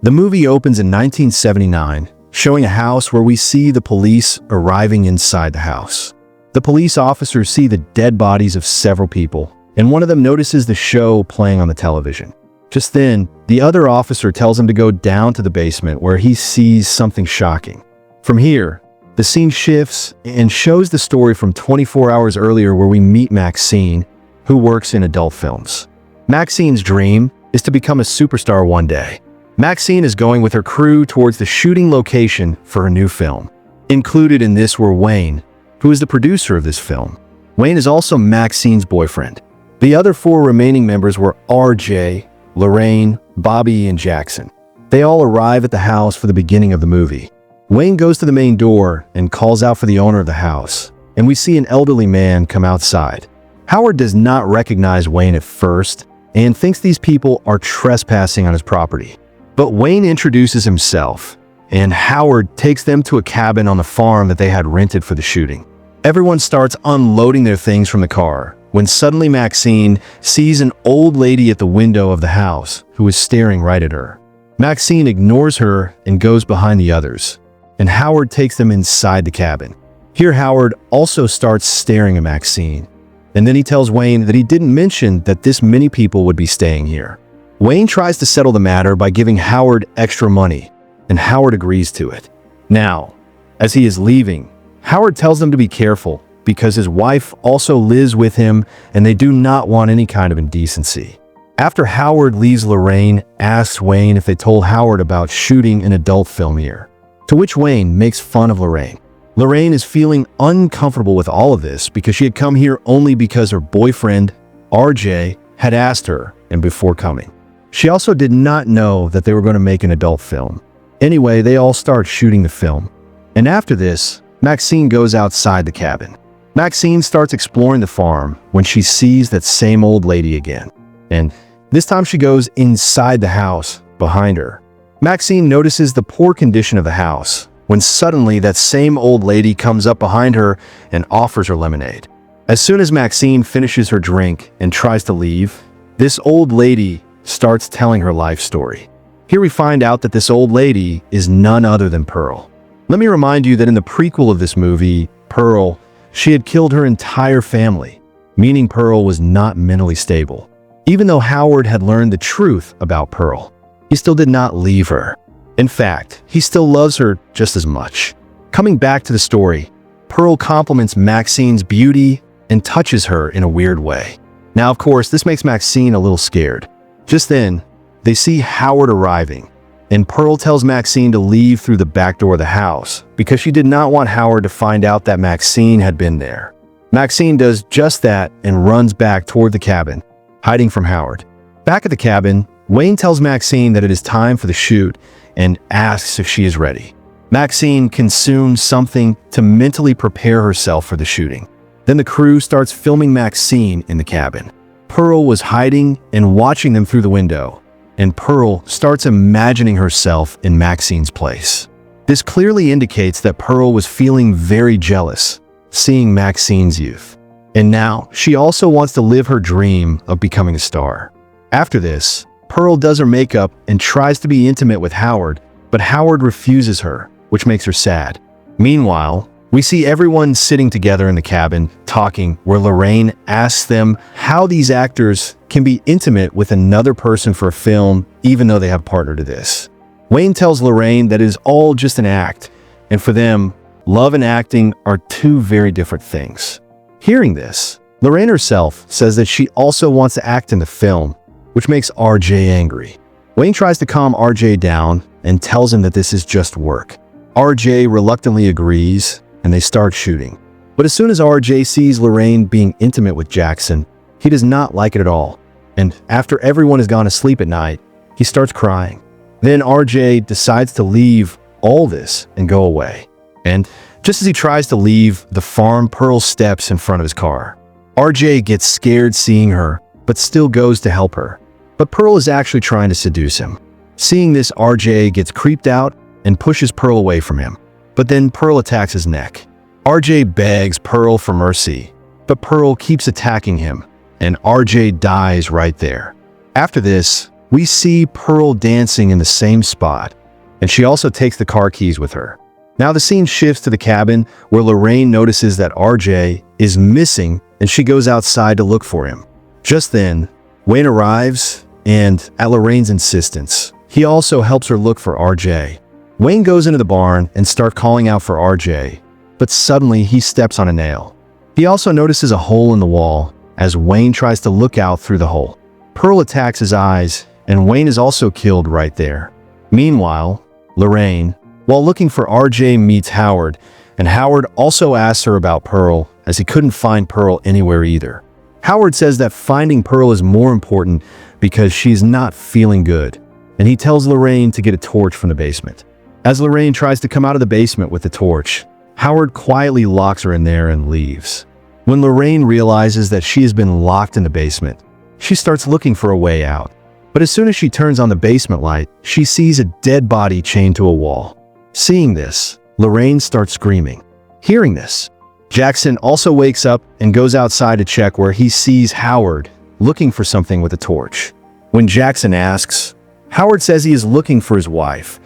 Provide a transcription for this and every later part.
The movie opens in 1979, showing a house where we see the police arriving inside the house. The police officers see the dead bodies of several people, and one of them notices the show playing on the television. Just then, the other officer tells him to go down to the basement where he sees something shocking. From here, the scene shifts and shows the story from 24 hours earlier where we meet Maxine, who works in adult films. Maxine's dream is to become a superstar one day. Maxine is going with her crew towards the shooting location for her new film. Included in this were Wayne, who is the producer of this film. Wayne is also Maxine's boyfriend. The other 4 remaining members were RJ, Lorraine, Bobby, and Jackson. They all arrive at the house for the beginning of the movie. Wayne goes to the main door and calls out for the owner of the house, and we see an elderly man come outside. Howard does not recognize Wayne at first and thinks these people are trespassing on his property. But Wayne introduces himself, and Howard takes them to a cabin on the farm that they had rented for the shooting. Everyone starts unloading their things from the car, when suddenly Maxine sees an old lady at the window of the house who is staring right at her. Maxine ignores her and goes behind the others, and Howard takes them inside the cabin. Here Howard also starts staring at Maxine, and then he tells Wayne that he didn't mention that this many people would be staying here. Wayne tries to settle the matter by giving Howard extra money, and Howard agrees to it. Now, as he is leaving, Howard tells them to be careful because his wife also lives with him and they do not want any kind of indecency. After Howard leaves, Lorraine asks Wayne if they told Howard about shooting an adult film here, to which Wayne makes fun of Lorraine. Lorraine is feeling uncomfortable with all of this because she had come here only because her boyfriend, RJ, had asked her and before coming. She also did not know that they were going to make an adult film. Anyway, they all start shooting the film. And after this, Maxine goes outside the cabin. Maxine starts exploring the farm when she sees that same old lady again. And this time she goes inside the house behind her. Maxine notices the poor condition of the house when suddenly that same old lady comes up behind her and offers her lemonade. As soon as Maxine finishes her drink and tries to leave, this old lady starts telling her life story. Here we find out that this old lady is none other than Pearl. Let me remind you that in the prequel of this movie, Pearl, she had killed her entire family, meaning Pearl was not mentally stable. Even though Howard had learned the truth about Pearl, he still did not leave her. In fact, he still loves her just as much. Coming back to the story, Pearl compliments Maxine's beauty and touches her in a weird way. Now, of course, this makes Maxine a little scared. Just then, they see Howard arriving, and Pearl tells Maxine to leave through the back door of the house because she did not want Howard to find out that Maxine had been there. Maxine does just that and runs back toward the cabin, hiding from Howard. Back at the cabin, Wayne tells Maxine that it is time for the shoot and asks if she is ready. Maxine consumes something to mentally prepare herself for the shooting. Then the crew starts filming Maxine in the cabin. Pearl was hiding and watching them through the window, and Pearl starts imagining herself in Maxine's place. This clearly indicates that Pearl was feeling very jealous, seeing Maxine's youth. And now, she also wants to live her dream of becoming a star. After this, Pearl does her makeup and tries to be intimate with Howard, but Howard refuses her, which makes her sad. Meanwhile, we see everyone sitting together in the cabin, talking, where Lorraine asks them how these actors can be intimate with another person for a film, even though they have partnered to this. Wayne tells Lorraine that it is all just an act, and for them, love and acting are two very different things. Hearing this, Lorraine herself says that she also wants to act in the film, which makes RJ angry. Wayne tries to calm RJ down and tells him that this is just work. RJ reluctantly agrees, and they start shooting. But as soon as RJ sees Lorraine being intimate with Jackson, he does not like it at all. And after everyone has gone to sleep at night, he starts crying. Then RJ decides to leave all this and go away. And just as he tries to leave the farm, Pearl steps in front of his car. RJ gets scared seeing her, but still goes to help her. But Pearl is actually trying to seduce him. Seeing this, RJ gets creeped out and pushes Pearl away from him. But then Pearl attacks his neck. RJ begs Pearl for mercy, but Pearl keeps attacking him, and RJ dies right there. After this, we see Pearl dancing in the same spot, and she also takes the car keys with her. Now the scene shifts to the cabin where Lorraine notices that RJ is missing and she goes outside to look for him. Just then, Wayne arrives and, at Lorraine's insistence, he also helps her look for RJ. Wayne goes into the barn and starts calling out for RJ, but suddenly he steps on a nail. He also notices a hole in the wall as Wayne tries to look out through the hole. Pearl attacks his eyes and Wayne is also killed right there. Meanwhile, Lorraine, while looking for RJ, meets Howard, and Howard also asks her about Pearl as he couldn't find Pearl anywhere either. Howard says that finding Pearl is more important because she's not feeling good, and he tells Lorraine to get a torch from the basement. As Lorraine tries to come out of the basement with the torch, Howard quietly locks her in there and leaves. When Lorraine realizes that she has been locked in the basement, she starts looking for a way out. But as soon as she turns on the basement light, she sees a dead body chained to a wall. Seeing this, Lorraine starts screaming. Hearing this, Jackson also wakes up and goes outside to check where he sees Howard looking for something with a torch. When Jackson asks, Howard says he is looking for his wife,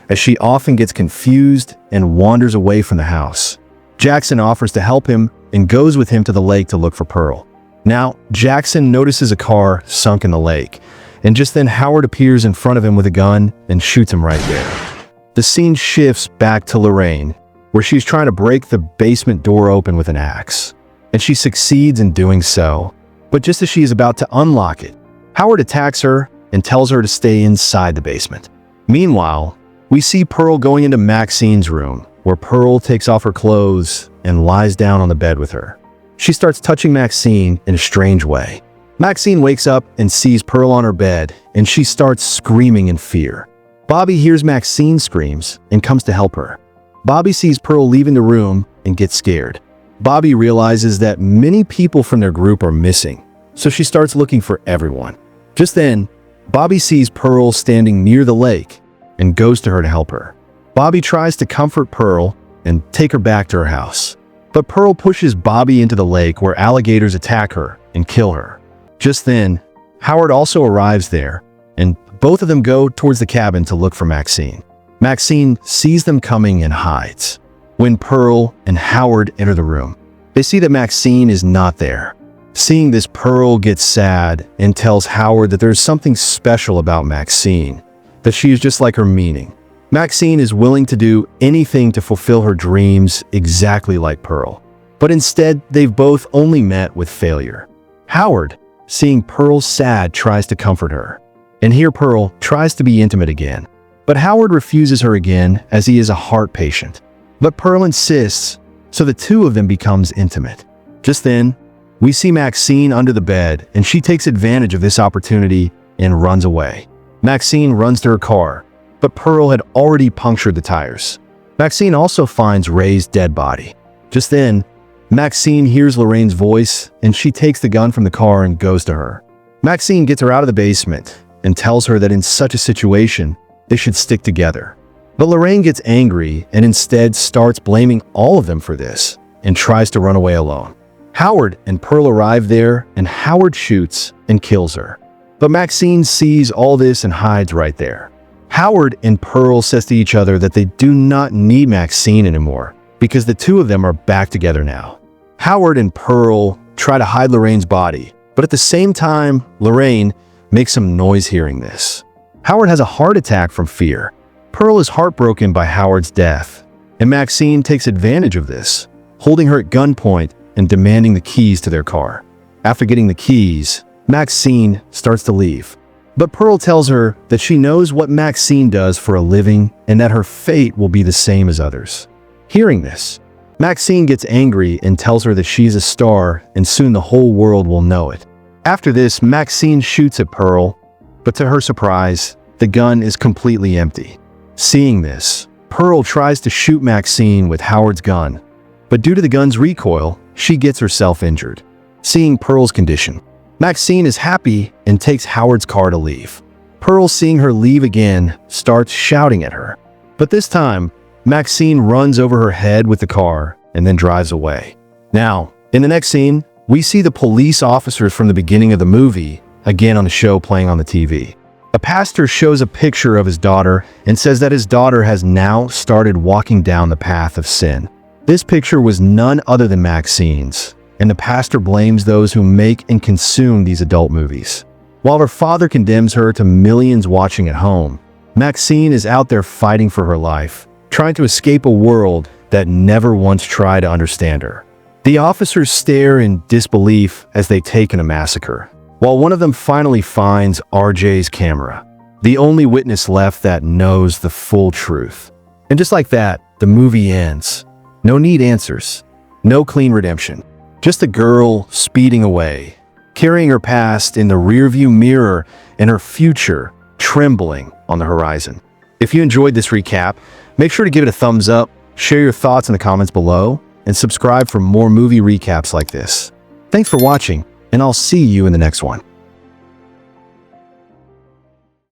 as she often gets confused and wanders away from the house. Jackson offers to help him and goes with him to the lake to look for Pearl. Now, Jackson notices a car sunk in the lake, and just then Howard appears in front of him with a gun and shoots him right there. The scene shifts back to Lorraine, where she's trying to break the basement door open with an axe, and she succeeds in doing so. But just as she is about to unlock it, Howard attacks her and tells her to stay inside the basement. Meanwhile, we see Pearl going into Maxine's room, where Pearl takes off her clothes and lies down on the bed with her. She starts touching Maxine in a strange way. Maxine wakes up and sees Pearl on her bed, and she starts screaming in fear. Bobby hears Maxine's screams and comes to help her. Bobby sees Pearl leaving the room and gets scared. Bobby realizes that many people from their group are missing, so she starts looking for everyone. Just then, Bobby sees Pearl standing near the lake and goes to her to help her. Bobby tries to comfort Pearl and take her back to her house, but Pearl pushes Bobby into the lake where alligators attack her and kill her. Just then, Howard also arrives there, and both of them go towards the cabin to look for Maxine. Maxine sees them coming and hides. When Pearl and Howard enter the room, they see that Maxine is not there. Seeing this, Pearl gets sad and tells Howard that there's something special about Maxine, that she is just like her meaning. Maxine is willing to do anything to fulfill her dreams exactly like Pearl. But instead, they've both only met with failure. Howard, seeing Pearl sad, tries to comfort her. And here Pearl tries to be intimate again. But Howard refuses her again as he is a heart patient. But Pearl insists, so the two of them becomes intimate. Just then, we see Maxine under the bed, and she takes advantage of this opportunity and runs away. Maxine runs to her car, but Pearl had already punctured the tires. Maxine also finds Ray's dead body. Just then, Maxine hears Lorraine's voice, and she takes the gun from the car and goes to her. Maxine gets her out of the basement and tells her that in such a situation, they should stick together. But Lorraine gets angry and instead starts blaming all of them for this and tries to run away alone. Howard and Pearl arrive there, and Howard shoots and kills her. But Maxine sees all this and hides right there. Howard and Pearl says to each other that they do not need Maxine anymore because the two of them are back together now. Howard and Pearl try to hide Lorraine's body, but at the same time, Lorraine makes some noise hearing this. Howard has a heart attack from fear. Pearl is heartbroken by Howard's death, and Maxine takes advantage of this, holding her at gunpoint and demanding the keys to their car. After getting the keys, Maxine starts to leave. But Pearl tells her that she knows what Maxine does for a living and that her fate will be the same as others. Hearing this, Maxine gets angry and tells her that she's a star and soon the whole world will know it. After this, Maxine shoots at Pearl, but to her surprise, the gun is completely empty. Seeing this, Pearl tries to shoot Maxine with Howard's gun, but due to the gun's recoil, she gets herself injured. Seeing Pearl's condition, Maxine is happy and takes Howard's car to leave. Pearl, seeing her leave again, starts shouting at her. But this time, Maxine runs over her head with the car and then drives away. Now, in the next scene, we see the police officers from the beginning of the movie again on the show playing on the TV. A pastor shows a picture of his daughter and says that his daughter has now started walking down the path of sin. This picture was none other than Maxine's, and the pastor blames those who make and consume these adult movies. While her father condemns her to millions watching at home, Maxine is out there fighting for her life, trying to escape a world that never once tried to understand her. The officers stare in disbelief as they take in a massacre, while one of them finally finds RJ's camera, the only witness left that knows the full truth. And just like that, the movie ends. No neat answers, no clean redemption. Just a girl speeding away, carrying her past in the rearview mirror and her future trembling on the horizon. If you enjoyed this recap, make sure to give it a thumbs up, share your thoughts in the comments below, and subscribe for more movie recaps like this. Thanks for watching, and I'll see you in the next one.